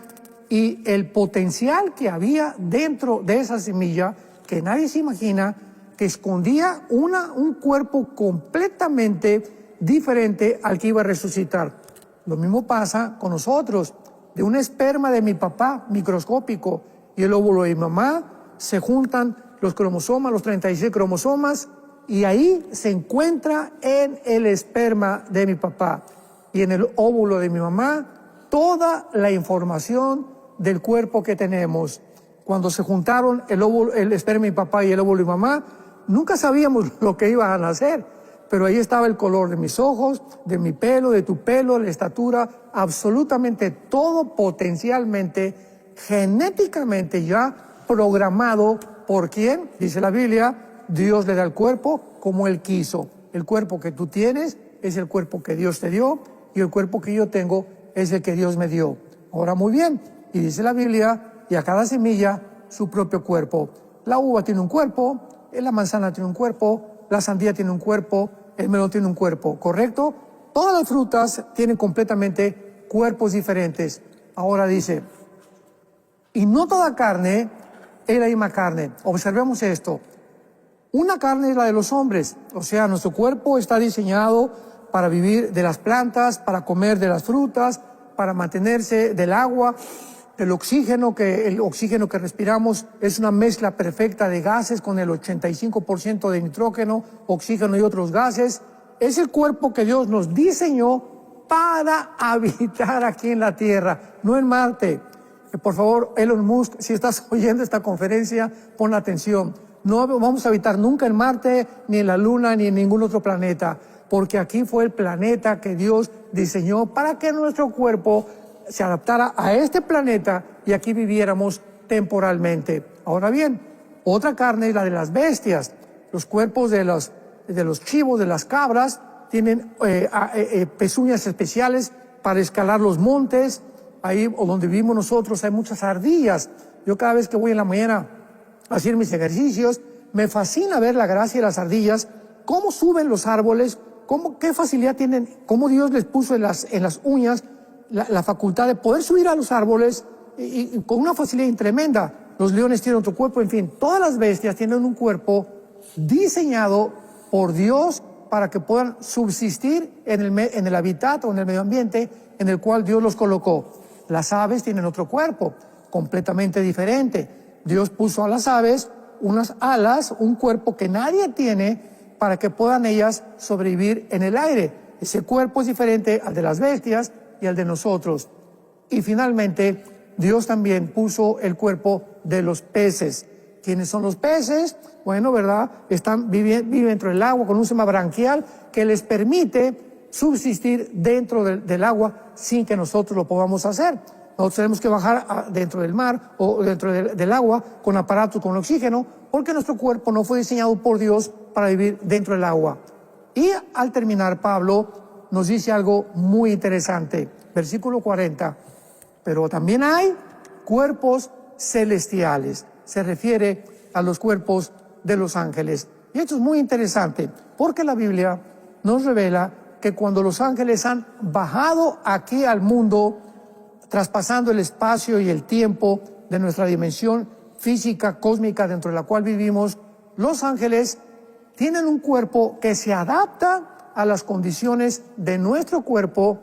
y el potencial que había dentro de esa semilla, que nadie se imagina, que escondía un cuerpo completamente diferente al que iba a resucitar? Lo mismo pasa con nosotros. De un esperma de mi papá, microscópico, y el óvulo de mi mamá, se juntan los cromosomas, los 36 cromosomas, y ahí se encuentra en el esperma de mi papá y en el óvulo de mi mamá toda la información del cuerpo que tenemos. Cuando se juntaron el esperma de mi papá y el óvulo de mi mamá, nunca sabíamos lo que iba a nacer, pero ahí estaba el color de mis ojos, de mi pelo, de tu pelo, la estatura, absolutamente todo potencialmente, genéticamente ya programado. ¿Por quién? Dice la Biblia, Dios le da el cuerpo como Él quiso. El cuerpo que tú tienes es el cuerpo que Dios te dio y el cuerpo que yo tengo es el que Dios me dio. Ahora muy bien, y dice la Biblia, y a cada semilla su propio cuerpo. La uva tiene un cuerpo, la manzana tiene un cuerpo, la sandía tiene un cuerpo, el melón tiene un cuerpo, ¿correcto? Todas las frutas tienen completamente cuerpos diferentes. Ahora dice, y no toda carne es la misma carne. Observemos esto. Una carne es la de los hombres, o sea, nuestro cuerpo está diseñado para vivir de las plantas, para comer de las frutas, para mantenerse del agua, el oxígeno que respiramos es una mezcla perfecta de gases con el 85% de nitrógeno, oxígeno y otros gases. Es el cuerpo que Dios nos diseñó para habitar aquí en la Tierra, no en Marte. Por favor, Elon Musk, si estás oyendo esta conferencia, pon atención. No vamos a habitar nunca en Marte, ni en la Luna, ni en ningún otro planeta, porque aquí fue el planeta que Dios diseñó para que nuestro cuerpo se adaptara a este planeta y aquí viviéramos temporalmente. Ahora bien, otra carne es la de las bestias. Los cuerpos de los chivos, de las cabras, tienen pezuñas especiales para escalar los montes. Ahí o donde vivimos nosotros hay muchas ardillas. Yo cada vez que voy en la mañana a hacer mis ejercicios, me fascina ver la gracia de las ardillas, cómo suben los árboles, qué facilidad tienen, cómo Dios les puso en las uñas la facultad de poder subir a los árboles y con una facilidad tremenda. Los leones tienen otro cuerpo, en fin, todas las bestias tienen un cuerpo diseñado por Dios para que puedan subsistir en el hábitat o en el medio ambiente en el cual Dios los colocó. Las aves tienen otro cuerpo, completamente diferente. Dios puso a las aves unas alas, un cuerpo que nadie tiene para que puedan ellas sobrevivir en el aire. Ese cuerpo es diferente al de las bestias y al de nosotros. Y finalmente, Dios también puso el cuerpo de los peces. ¿Quiénes son los peces? Bueno, ¿verdad? Viven dentro del agua con un sistema branquial que les permite subsistir dentro del agua sin que nosotros lo podamos hacer. Nosotros tenemos que bajar dentro del mar o dentro del agua con aparatos con oxígeno porque nuestro cuerpo no fue diseñado por Dios para vivir dentro del agua. Y al terminar, Pablo nos dice algo muy interesante. Versículo 40. Pero también hay cuerpos celestiales. Se refiere a los cuerpos de los ángeles. Y esto es muy interesante porque la Biblia nos revela que cuando los ángeles han bajado aquí al mundo, traspasando el espacio y el tiempo de nuestra dimensión física, cósmica, dentro de la cual vivimos, los ángeles tienen un cuerpo que se adapta a las condiciones de nuestro cuerpo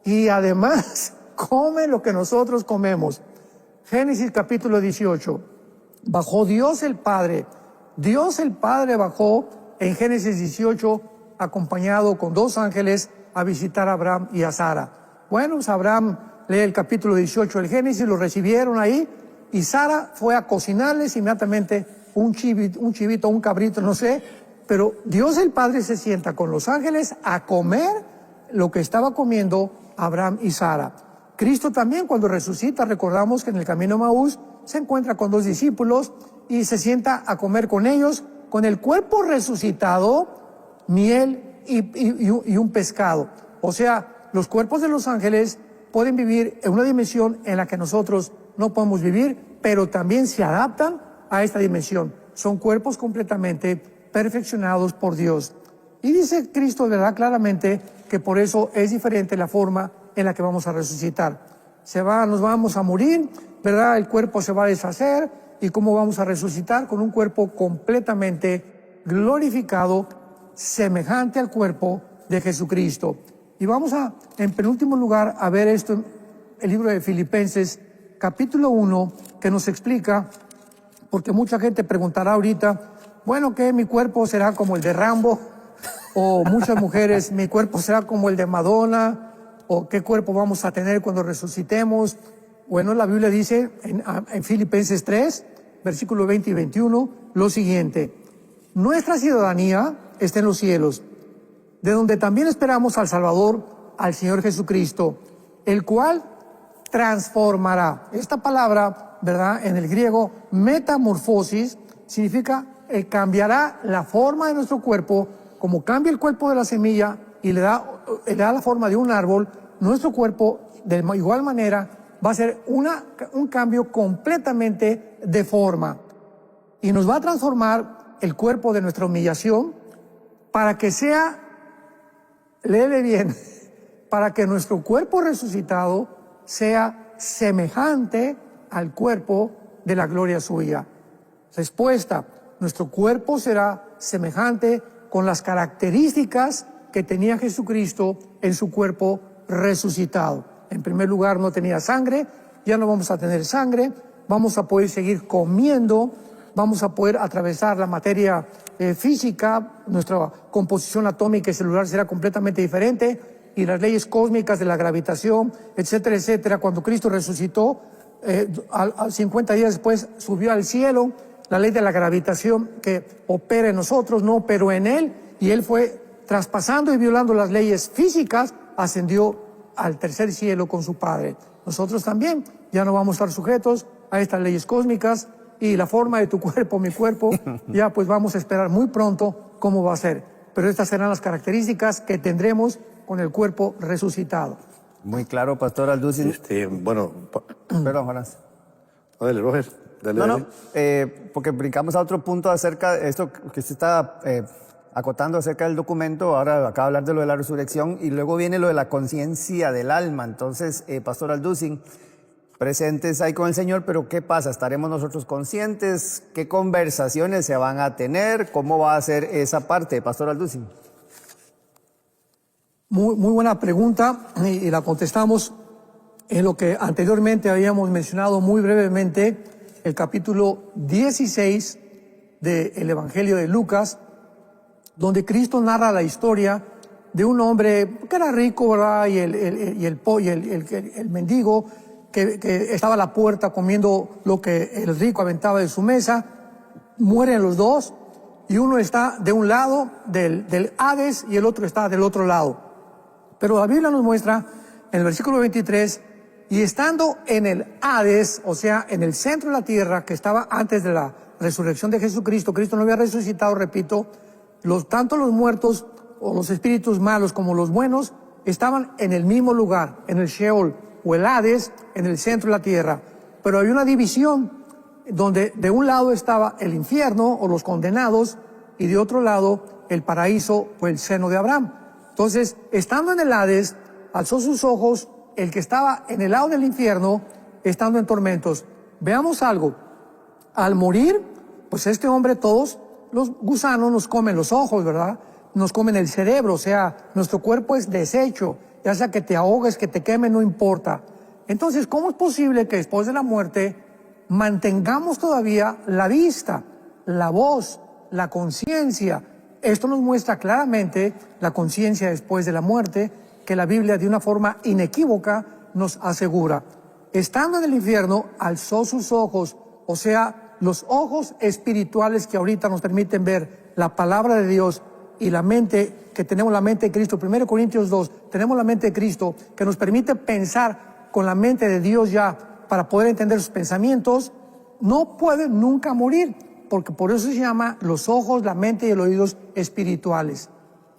y además come lo que nosotros comemos. Génesis capítulo 18. Bajó Dios el Padre. Dios el Padre bajó en Génesis 18 acompañado con 2 ángeles a visitar a Abraham y a Sara. Bueno, pues Abraham lee el capítulo 18 del Génesis, lo recibieron ahí y Sara fue a cocinarles inmediatamente un chivito, un cabrito, no sé, pero Dios el Padre se sienta con los ángeles a comer lo que estaba comiendo Abraham y Sara. Cristo también cuando resucita, recordamos que en el camino a Maús se encuentra con 2 discípulos y se sienta a comer con ellos, con el cuerpo resucitado, miel y un pescado. O sea, los cuerpos de los ángeles pueden vivir en una dimensión en la que nosotros no podemos vivir, pero también se adaptan a esta dimensión. Son cuerpos completamente perfeccionados por Dios. Y dice Cristo, ¿verdad? Claramente que por eso es diferente la forma en la que vamos a resucitar. Nos vamos a morir, ¿verdad? El cuerpo se va a deshacer. ¿Y cómo vamos a resucitar? Con un cuerpo completamente glorificado, semejante al cuerpo de Jesucristo. Y vamos en penúltimo lugar, a ver esto en el libro de Filipenses, capítulo 1, que nos explica, porque mucha gente preguntará ahorita, bueno, ¿qué? ¿Mi cuerpo será como el de Rambo? O muchas mujeres, ¿mi cuerpo será como el de Madonna? ¿O qué cuerpo vamos a tener cuando resucitemos? Bueno, la Biblia dice en Filipenses 3, versículo 20 y 21, lo siguiente: nuestra ciudadanía está en los cielos, de donde también esperamos al Salvador, al Señor Jesucristo, el cual transformará. Esta palabra, ¿verdad? En el griego, metamorfosis, significa cambiará la forma de nuestro cuerpo, como cambia el cuerpo de la semilla y le da la forma de un árbol. Nuestro cuerpo, de igual manera, va a ser un cambio completamente de forma. Y nos va a transformar el cuerpo de nuestra humillación para que sea, léele bien, para que nuestro cuerpo resucitado sea semejante al cuerpo de la gloria suya. Respuesta: nuestro cuerpo será semejante con las características que tenía Jesucristo en su cuerpo resucitado. En primer lugar, no tenía sangre ya no vamos a tener sangre, vamos a poder seguir comiendo, vamos a poder atravesar la materia física, nuestra composición atómica y celular será completamente diferente, y las leyes cósmicas de la gravitación, etcétera, etcétera. Cuando Cristo resucitó, 50 días después subió al cielo, la ley de la gravitación que opera en nosotros no operó en Él, y Él fue traspasando y violando las leyes físicas, ascendió al tercer cielo con su Padre. Nosotros también ya no vamos a estar sujetos a estas leyes cósmicas, y la forma de tu cuerpo, mi cuerpo, ya pues vamos a esperar muy pronto cómo va a ser. Pero estas serán las características que tendremos con el cuerpo resucitado. Muy claro, Pastor Alducin. Bueno, Perdón, Jonás. dale, Roger. Dale, No, dale. no, porque brincamos a otro punto acerca de esto que se está acotando acerca del documento. Ahora acaba de hablar de lo de la resurrección y luego viene lo de la conciencia del alma. Entonces, Pastor Alducin, presentes ahí con el Señor, pero ¿qué pasa? ¿Estaremos nosotros conscientes? ¿Qué conversaciones se van a tener? ¿Cómo va a ser esa parte, Pastor Alducin? Muy buena pregunta, y la contestamos en lo que anteriormente habíamos mencionado muy brevemente, el capítulo 16 del Evangelio de Lucas, donde Cristo narra la historia de un hombre que era rico, ¿verdad? Y el mendigo que estaba a la puerta comiendo lo que el rico aventaba de su mesa. Mueren los dos, y uno está de un lado del Hades y el otro está del otro lado. Pero la Biblia nos muestra en el versículo 23, y estando en el Hades, o sea, en el centro de la tierra, que estaba antes de la resurrección de Jesucristo, Cristo no había resucitado, repito, tanto los muertos o los espíritus malos como los buenos estaban en el mismo lugar, en el Sheol o el Hades, en el centro de la tierra. Pero había una división donde de un lado estaba el infierno o los condenados, y de otro lado el paraíso o el seno de Abraham. Entonces, estando en el Hades, alzó sus ojos el que estaba en el lado del infierno, estando en tormentos. Veamos algo. Al morir, pues este hombre, todos los gusanos nos comen los ojos, ¿verdad? Nos comen el cerebro, o sea, nuestro cuerpo es deshecho, ya sea que te ahogues, que te queme, no importa. Entonces, ¿cómo es posible que después de la muerte mantengamos todavía la vista, la voz, la conciencia? Esto nos muestra claramente la conciencia después de la muerte, que la Biblia de una forma inequívoca nos asegura. Estando en el infierno, alzó sus ojos, o sea, los ojos espirituales que ahorita nos permiten ver la palabra de Dios, y la mente, que tenemos la mente de Cristo. 1 Corintios 2, tenemos la mente de Cristo, que nos permite pensar con la mente de Dios ya, para poder entender sus pensamientos. No pueden nunca morir, porque por eso se llama los ojos, la mente y los oídos espirituales.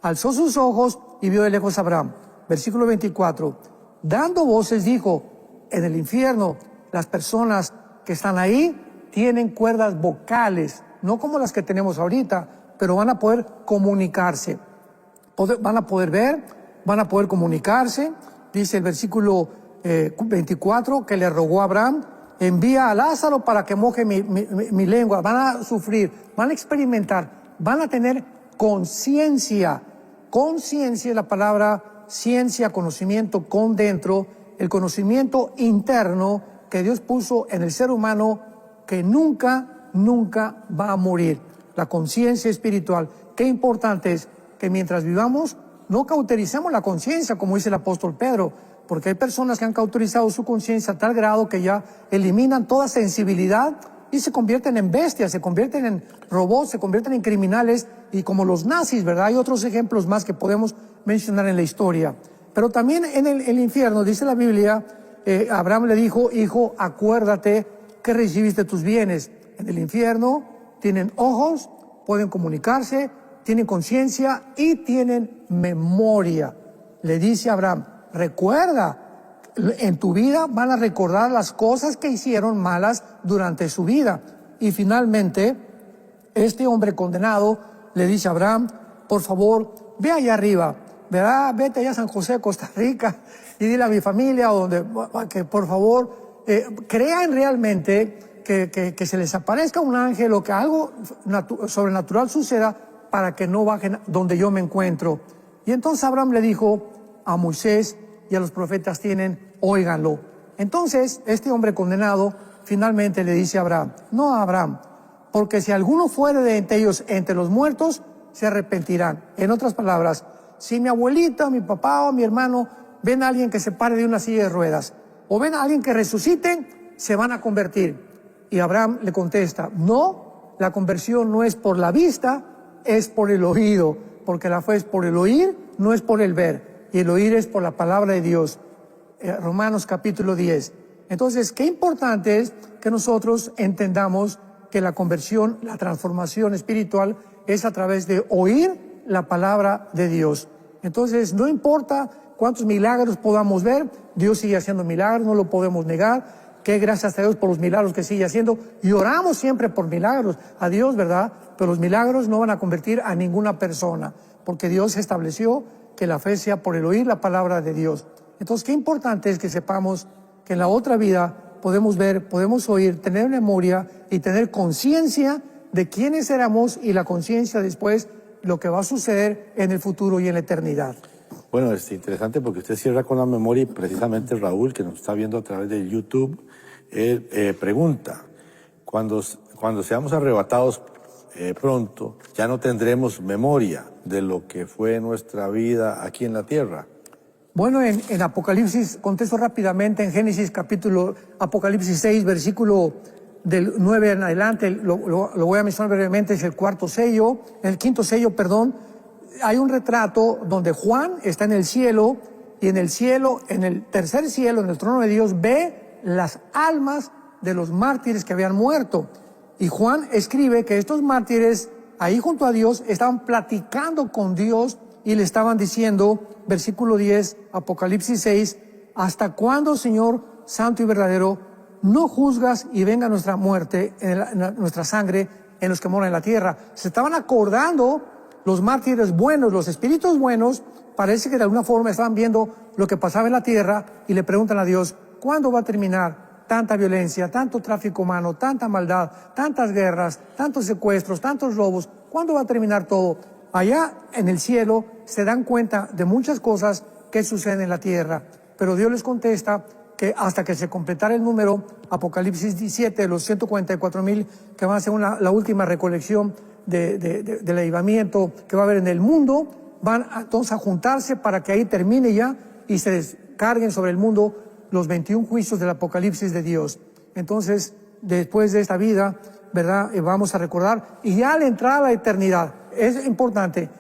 Alzó sus ojos y vio de lejos a Abraham. Versículo 24. Dando voces dijo, en el infierno las personas que están ahí tienen cuerdas vocales, no como las que tenemos ahorita, pero van a poder comunicarse. Van a poder ver, van a poder comunicarse. Dice el versículo 24, que le rogó a Abraham, envía a Lázaro para que moje mi lengua. Van a sufrir, van a experimentar, van a tener conciencia. Conciencia es la palabra ciencia, conocimiento con dentro, el conocimiento interno que Dios puso en el ser humano, que nunca va a morir. La conciencia espiritual. Qué importante es que mientras vivamos no cautericemos la conciencia, como dice el apóstol Pedro, porque hay personas que han cauterizado su conciencia a tal grado que ya eliminan toda sensibilidad y se convierten en bestias, se convierten en robots, se convierten en criminales, y como los nazis, ¿verdad? Hay otros ejemplos más que podemos mencionar en la historia. Pero también en el infierno, dice la Biblia, Abraham le dijo, hijo, acuérdate que recibiste tus bienes. En el infierno tienen ojos, pueden comunicarse, tienen conciencia y tienen memoria. Le dice a Abraham, recuerda, en tu vida van a recordar las cosas que hicieron malas durante su vida. Y finalmente, este hombre condenado le dice a Abraham, por favor, ve allá arriba, ¿verdad? Vete allá a San José, Costa Rica, y dile a mi familia que por favor crean realmente que se les aparezca un ángel o que algo sobrenatural suceda para que no bajen donde yo me encuentro. Y entonces Abraham le dijo, a Moisés y a los profetas óiganlo. Entonces, este hombre condenado finalmente le dice a Abraham, no a Abraham, porque si alguno fuere de entre ellos, entre los muertos, se arrepentirán. En otras palabras, si mi abuelita, mi papá o mi hermano ven a alguien que se pare de una silla de ruedas, o ven a alguien que resucite, se van a convertir. Y Abraham le contesta, no, la conversión no es por la vista, es por el oído, porque la fe es por el oír, no es por el ver, y el oír es por la palabra de Dios. Romanos capítulo 10. Entonces, qué importante es que nosotros entendamos que la conversión, la transformación espiritual es a través de oír la palabra de Dios. Entonces, no importa cuántos milagros podamos ver, Dios sigue haciendo milagros, no lo podemos negar. Que gracias a Dios por los milagros que sigue haciendo. Y oramos siempre por milagros a Dios, ¿verdad? Pero los milagros no van a convertir a ninguna persona, porque Dios estableció que la fe sea por el oír la palabra de Dios. Entonces, qué importante es que sepamos que en la otra vida podemos ver, podemos oír, tener memoria y tener conciencia de quiénes éramos y la conciencia después lo que va a suceder en el futuro y en la eternidad. Bueno, es interesante porque usted cierra con la memoria y precisamente Raúl, que nos está viendo a través de YouTube, pregunta, cuando seamos arrebatados pronto, ya no tendremos memoria de lo que fue nuestra vida aquí en la tierra. Bueno, en Apocalipsis, contesto rápidamente, en Génesis Apocalipsis 6, versículo del 9 en adelante, lo voy a mencionar brevemente, es el quinto sello, hay un retrato donde Juan está en el cielo, y en el tercer cielo, en el trono de Dios, ve las almas de los mártires que habían muerto. Y Juan escribe que estos mártires, ahí junto a Dios, estaban platicando con Dios y le estaban diciendo, versículo 10, Apocalipsis 6, ¿hasta cuándo, Señor santo y verdadero, no juzgas y venga nuestra muerte, nuestra sangre en los que moran en la tierra? Se estaban acordando los mártires buenos, los espíritus buenos, parece que de alguna forma estaban viendo lo que pasaba en la tierra y le preguntan a Dios, ¿cuándo va a terminar tanta violencia, tanto tráfico humano, tanta maldad, tantas guerras, tantos secuestros, tantos robos? ¿Cuándo va a terminar todo? Allá en el cielo se dan cuenta de muchas cosas que suceden en la tierra, pero Dios les contesta que hasta que se completara el número, Apocalipsis 17, de los 144,000 que van a ser la última recolección del avivamiento que va a haber en el mundo, van entonces a juntarse para que ahí termine ya y se descarguen sobre el mundo los 21 juicios del Apocalipsis de Dios. Entonces, después de esta vida, ¿verdad? Vamos a recordar, y ya al entrar a la eternidad, es importante,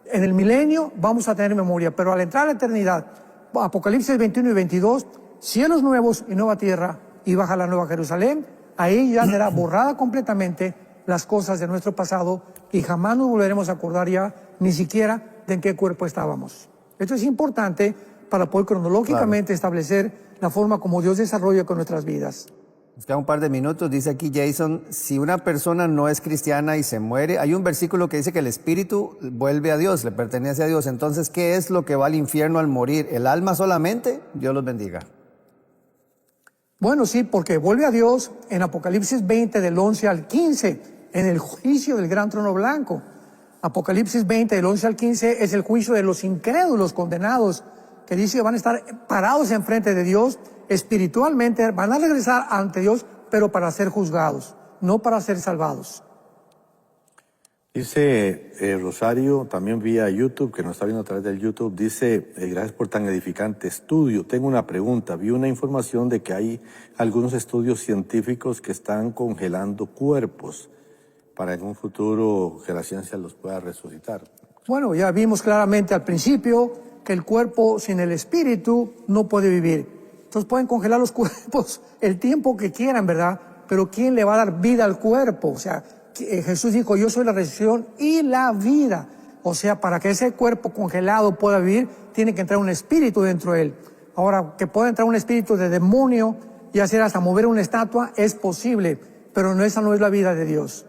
en el milenio vamos a tener memoria, pero al entrar a la eternidad, Apocalipsis 21 y 22, cielos nuevos y nueva tierra, y baja la nueva Jerusalén, ahí ya será borrada completamente las cosas de nuestro pasado y jamás nos volveremos a acordar ya ni siquiera de en qué cuerpo estábamos. Esto es importante para poder cronológicamente establecer la forma como Dios desarrolla con nuestras vidas. Nos queda un par de minutos. Dice aquí Jason, si una persona no es cristiana y se muere, hay un versículo que dice que el espíritu vuelve a Dios, le pertenece a Dios. Entonces, ¿qué es lo que va al infierno al morir? ¿El alma solamente? Dios los bendiga. Bueno, sí, porque vuelve a Dios en Apocalipsis 20 del 11 al 15, en el juicio del gran trono blanco. Apocalipsis 20 del 11 al 15 es el juicio de los incrédulos condenados, que dice que van a estar parados enfrente de Dios espiritualmente, van a regresar ante Dios, pero para ser juzgados, no para ser salvados. Dice Rosario, también vía YouTube, que nos está viendo a través del YouTube, dice, gracias por tan edificante estudio. Tengo una pregunta, vi una información de que hay algunos estudios científicos que están congelando cuerpos para en un futuro que la ciencia los pueda resucitar. Bueno, ya vimos claramente al principio que el cuerpo sin el espíritu no puede vivir. Entonces pueden congelar los cuerpos el tiempo que quieran, ¿verdad? Pero ¿quién le va a dar vida al cuerpo? O sea, Jesús dijo, yo soy la resurrección y la vida. O sea, para que ese cuerpo congelado pueda vivir, tiene que entrar un espíritu dentro de él. Ahora, que pueda entrar un espíritu de demonio y hacer hasta mover una estatua, es posible, pero esa no es la vida de Dios.